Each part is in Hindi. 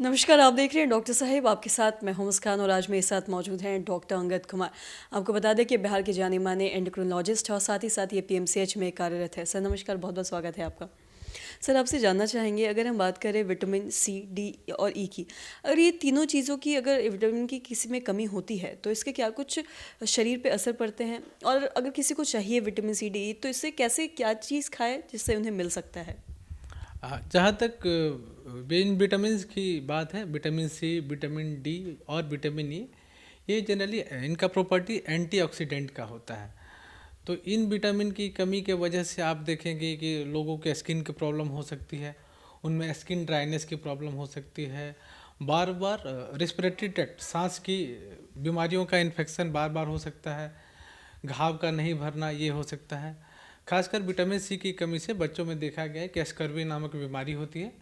नमस्कार, आप देख रहे हैं डॉक्टर साहिब। आपके साथ मैं हूं मुस्कान और आज मेरे साथ मौजूद हैं डॉक्टर अंगद कुमार। आपको बता दें कि बिहार के जाने माने एंडोक्रिनोलॉजिस्ट और साथ ही ये पीएमसीएच में कार्यरत है। सर नमस्कार, बहुत बहुत स्वागत है आपका। सर आपसे जानना चाहेंगे, अगर हम बात करें विटामिन सी, डी और ई की, अगर ये तीनों चीज़ों की अगर विटामिन की किसी में कमी होती है तो इसके क्या कुछ शरीर पे असर पड़ते हैं, और अगर किसी को चाहिए विटामिन सी, डी तो इससे कैसे क्या चीज़ खाए जिससे उन्हें मिल सकता है? जहाँ तक इन विटामिन्स की बात है, विटामिन सी, विटामिन डी और विटामिन ई, ये जनरली इनका प्रॉपर्टी एंटीऑक्सीडेंट का होता है। तो इन विटामिन की कमी के वजह से आप देखेंगे कि लोगों के स्किन की प्रॉब्लम हो सकती है, उनमें स्किन ड्राइनेस की प्रॉब्लम हो सकती है, बार बार रेस्पिरेटरी ट्रैक्ट, सांस की बीमारियों का इन्फेक्शन बार बार हो सकता है, घाव का नहीं भरना ये हो सकता है। खासकर विटामिन सी की कमी से बच्चों में देखा गया है कि स्कर्वी नामक बीमारी होती है,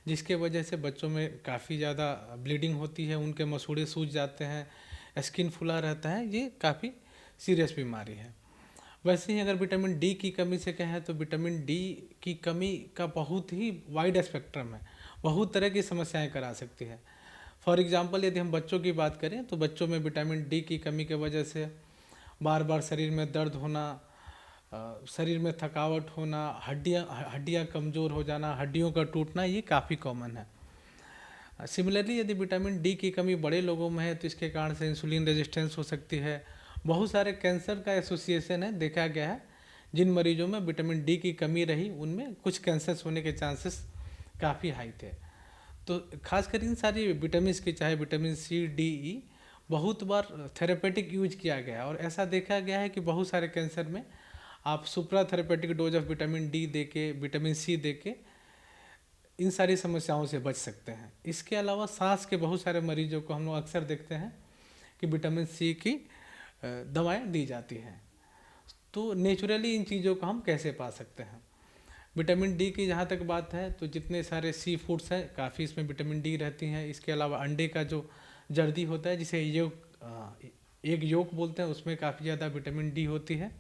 जिसके वजह से बच्चों में काफ़ी ज़्यादा ब्लीडिंग होती है, उनके मसूड़े सूज जाते हैं, स्किन फुला रहता है। ये काफ़ी सीरियस बीमारी है। वैसे ही अगर विटामिन डी की कमी से कहें तो विटामिन डी की कमी का बहुत ही वाइड स्पेक्ट्रम है, बहुत तरह की समस्याएं करा सकती है। फॉर एग्जांपल यदि हम बच्चों की बात करें तो बच्चों में विटामिन डी की कमी की वजह से बार बार शरीर में दर्द होना, शरीर में थकावट होना, हड्डियाँ कमज़ोर हो जाना, हड्डियों का टूटना, ये काफ़ी कॉमन है। सिमिलरली यदि विटामिन डी की कमी बड़े लोगों में है तो इसके कारण से इंसुलिन रेजिस्टेंस हो सकती है। बहुत सारे कैंसर का एसोसिएशन है, देखा गया है जिन मरीजों में विटामिन डी की कमी रही उनमें कुछ कैंसर्स होने के चांसेस काफ़ी हाई थे। तो खासकर इन सारी विटामिन की, चाहे विटामिन सी, डी, ई, बहुत बार थेरेपेटिक यूज किया गया और ऐसा देखा गया है कि बहुत सारे कैंसर में आप supra therapeutic dose of vitamin D दे के, विटामिन सी दे के इन सारी समस्याओं से बच सकते हैं। इसके अलावा सांस के बहुत सारे मरीजों को हम लोग अक्सर देखते हैं कि विटामिन सी की दवाएं दी जाती हैं। तो नेचुरली इन चीज़ों को हम कैसे पा सकते हैं? विटामिन डी की जहाँ तक बात है तो जितने सारे सी फूड्स हैं काफ़ी इसमें विटामिन डी रहती हैं। इसके अलावा अंडे का जो जर्दी होता है, जिसे एग योक बोलते हैं, उसमें काफ़ी ज़्यादा विटामिन डी होती है।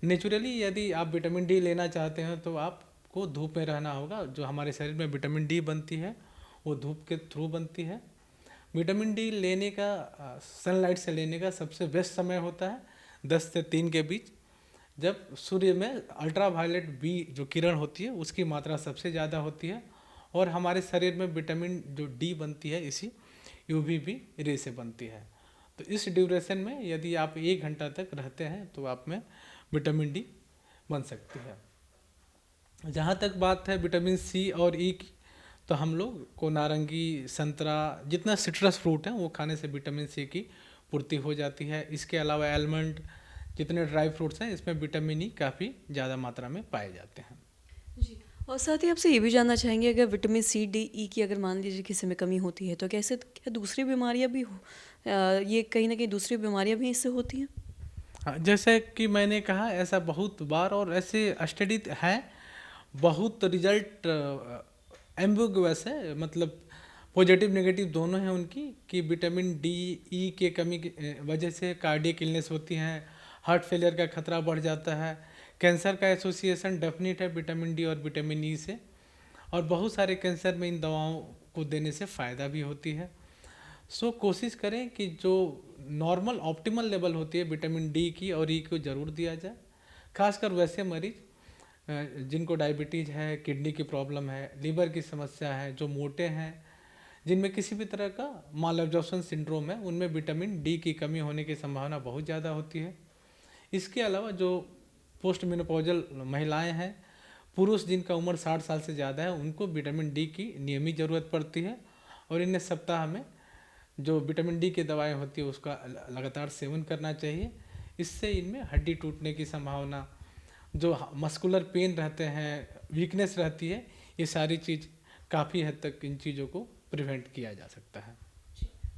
नेचुरली यदि आप विटामिन डी लेना चाहते हैं तो आपको धूप में रहना होगा। जो हमारे शरीर में विटामिन डी बनती है वो धूप के थ्रू बनती है। विटामिन डी लेने का, सनलाइट से लेने का सबसे बेस्ट समय होता है 10 से 3 के बीच, जब सूर्य में अल्ट्रावायलेट बी जो किरण होती है उसकी मात्रा सबसे ज़्यादा होती है और हमारे शरीर में विटामिन जो डी बनती है इसी यूवीबी रे से बनती है। तो इस ड्यूरेशन में यदि आप 1 घंटा तक रहते हैं तो आप में विटामिन डी बन सकती है। जहाँ तक बात है विटामिन सी और ई की, तो हम लोग को नारंगी, संतरा, जितना सिट्रस फ्रूट है वो खाने से विटामिन सी की पूर्ति हो जाती है। इसके अलावा एलमंड, जितने ड्राई फ्रूट्स हैं इसमें विटामिन ई काफ़ी ज़्यादा मात्रा में पाए जाते हैं। जी, और साथ ही आपसे ये भी जानना चाहेंगे, अगर विटामिन सी, डी, ई की अगर मान लीजिए किसी में कमी होती है तो कैसे, क्या दूसरी बीमारियां भी ये कहीं ना कहीं दूसरी बीमारियां भी इससे होती हैं? हाँ, जैसे कि मैंने कहा ऐसा बहुत बार और ऐसे स्टडी हैं, बहुत रिजल्ट एम्बिगुअस है, मतलब पॉजिटिव नेगेटिव दोनों हैं उनकी, कि विटामिन डी, ई के कमी की वजह से कार्डियक इलनेस होती हैं, हार्ट फेलियर का खतरा बढ़ जाता है, कैंसर का एसोसिएशन डेफिनेट है विटामिन डी और विटामिन ई से, और बहुत सारे कैंसर में इन दवाओं को देने से फ़ायदा भी होती है। सो कोशिश करें कि जो नॉर्मल ऑप्टिमल लेवल होती है विटामिन डी की और ई को ज़रूर दिया जाए। खासकर वैसे मरीज जिनको डायबिटीज़ है, किडनी की प्रॉब्लम है, लीवर की समस्या है, जो मोटे हैं, जिनमें किसी भी तरह का माल एब्जॉर्प्शन सिंड्रोम है, उनमें विटामिन डी की कमी होने की संभावना बहुत ज़्यादा होती है। इसके अलावा जो पोस्ट मेनोपॉजल महिलाएं हैं, पुरुष जिनका उम्र 60 साल से ज़्यादा है, उनको विटामिन डी की नियमित ज़रूरत पड़ती है और इन्हें सप्ताह में जो विटामिन डी की दवाएं होती है उसका लगातार सेवन करना चाहिए। इससे इनमें हड्डी टूटने की संभावना, जो मस्कुलर पेन रहते हैं, वीकनेस रहती है, ये सारी चीज़ काफ़ी हद तक इन चीज़ों को प्रिवेंट किया जा सकता है।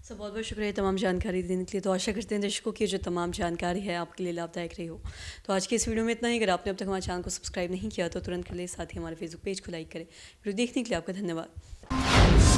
सर बहुत बहुत शुक्रिया तमाम जानकारी देने के लिए। तो आशा करते हैं दर्शकों की जो तमाम जानकारी है आपके लिए लाभदायक रही हो। तो आज की इस वीडियो में इतना ही। अगर आपने अब तक हमारे चैनल को सब्सक्राइब नहीं किया तो तुरंत कर ले, साथ ही हमारे फेसबुक पेज को लाइक करें। वीडियो देखने के लिए आपका धन्यवाद।